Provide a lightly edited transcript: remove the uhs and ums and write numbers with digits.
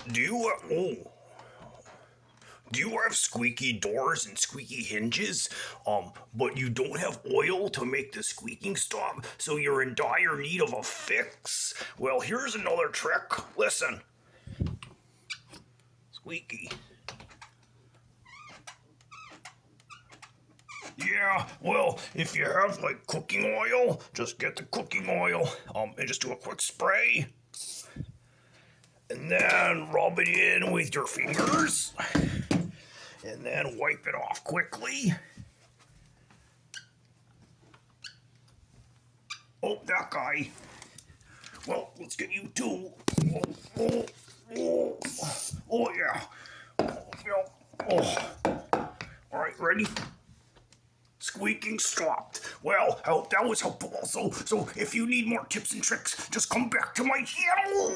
Do you do you have squeaky doors and squeaky hinges? But you don't have oil to make the squeaking stop, so you're in dire need of a fix? Well, here's another trick. Listen. Squeaky. Yeah, well, if you have like cooking oil, just get the cooking oil, and just do a quick spray. And then rub it in with your fingers. And then wipe it off quickly. Oh, that guy. Well, let's get you too. Oh yeah. All right, ready? Squeaking stopped. Well, I hope that was helpful also. So if you need more tips and tricks, just come back to my channel.